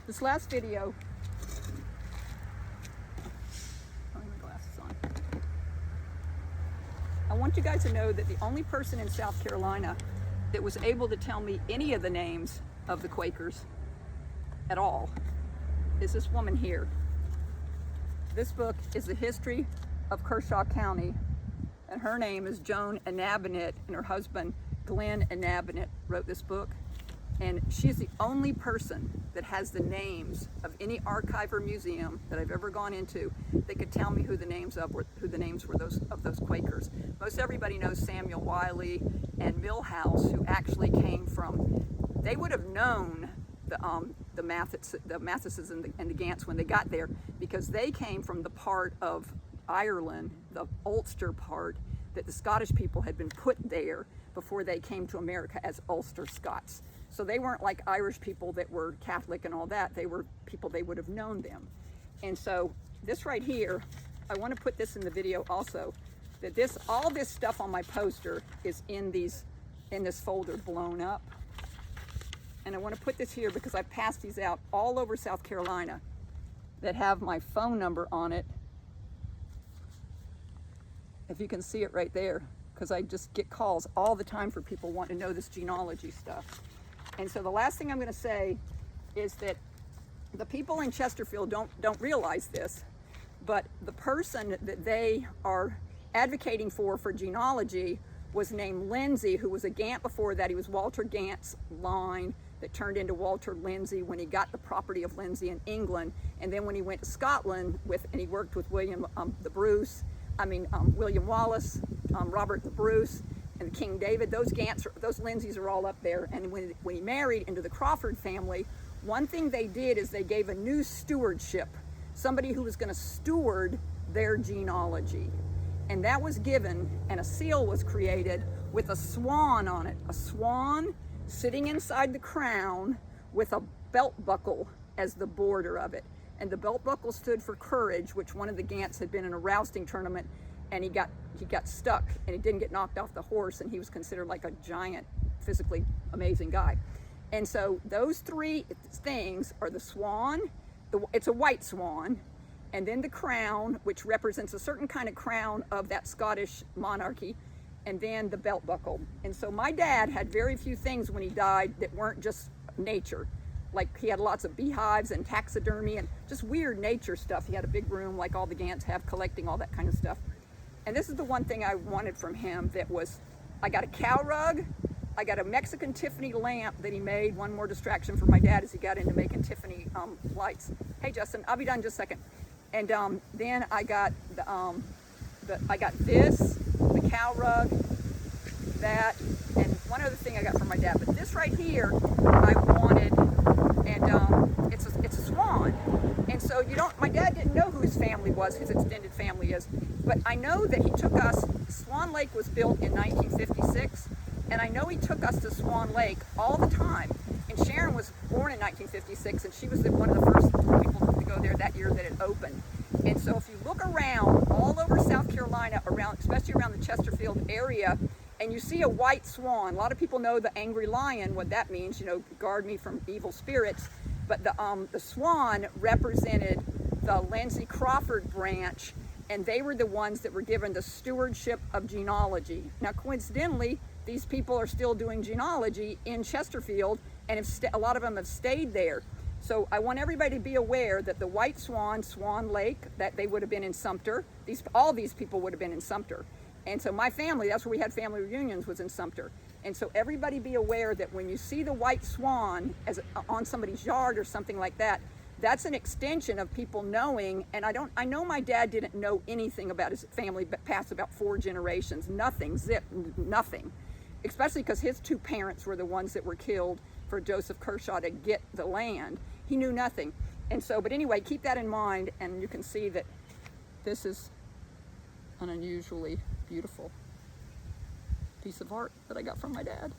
This last video, putting my glasses on. I want you guys to know that the only person in South Carolina that was able to tell me any of the names of the Quakers at all is this woman here. This book is the history of Kershaw County, and her name is Joan Anabanet, and her husband Glenn Anabanet wrote this book. And she's the only person that has the names of any archive or museum that I've ever gone into that could tell me who the names were those Quakers. Most everybody knows Samuel Wiley and Millhouse, who actually came from. They would have known the Mathises and the Gants when they got there, because they came from the part of Ireland, the Ulster part, that the Scottish people had been put there before they came to America as Ulster Scots. So they weren't like Irish people that were Catholic and all that. They were people, they would have known them. And so this right here, I want to put this in the video also, that all this stuff on my poster is in this folder blown up. And I want to put this here because I've passed these out all over South Carolina that have my phone number on it. If you can see it right there, because I just get calls all the time for people wanting to know this genealogy stuff. And so the last thing I'm going to say is that the people in Chesterfield don't realize this, but the person that they are advocating for genealogy was named Lindsay, who was a Gant before that. He was Walter Gant's line that turned into Walter Lindsay when he got the property of Lindsay in England. And then when he went to Scotland and he worked with William Wallace, Robert the Bruce, and King David, those Lindsays are all up there. And when he married into the Crawford family, one thing they did is they gave a new stewardship, somebody who was going to steward their genealogy. And that was given, and a seal was created with a swan on it. A swan sitting inside the crown with a belt buckle as the border of it. And the belt buckle stood for courage, which one of the Gants had been in a rousting tournament, and he got stuck, and he didn't get knocked off the horse, and he was considered like a giant, physically amazing guy. And so those three things are the swan, it's a white swan, and then the crown, which represents a certain kind of crown of that Scottish monarchy, and then the belt buckle. And so my dad had very few things when he died that weren't just nature. Like he had lots of beehives and taxidermy and just weird nature stuff. He had a big room like all the Gants have, collecting all that kind of stuff. And this is the one thing I wanted from him that was, I got a cow rug, I got a Mexican Tiffany lamp that he made, one more distraction for my dad as he got into making Tiffany lights. Hey Justin, I'll be done in just a second. And then I got the cow rug, that, and one other thing I got from my dad. But this right here, I wanted, and it's a swan. And so my dad didn't know who his family was, his extended family is. But I know that he took us, Swan Lake was built in 1956, and I know he took us to Swan Lake all the time. And Sharon was born in 1956, and she was one of the first people to go there that year that it opened. And so if you look around all over South Carolina, especially around the Chesterfield area, and you see a white swan, a lot of people know the angry lion, what that means, guard me from evil spirits. But the swan represented the Lindsay Crawford branch, and they were the ones that were given the stewardship of genealogy. Now, coincidentally, these people are still doing genealogy in Chesterfield, and a lot of them have stayed there. So I want everybody to be aware that the White Swan, Swan Lake, that they would have been in Sumter. All these people would have been in Sumter. And so my family, that's where we had family reunions, was in Sumter. And so everybody be aware that when you see the white swan on somebody's yard or something like that, that's an extension of people knowing. And I know my dad didn't know anything about his family past about 4 generations, nothing, nothing. Especially because his 2 parents were the ones that were killed for Joseph Kershaw to get the land. He knew nothing. And so, but anyway, keep that in mind, and you can see that this is an unusually beautiful piece of art that I got from my dad.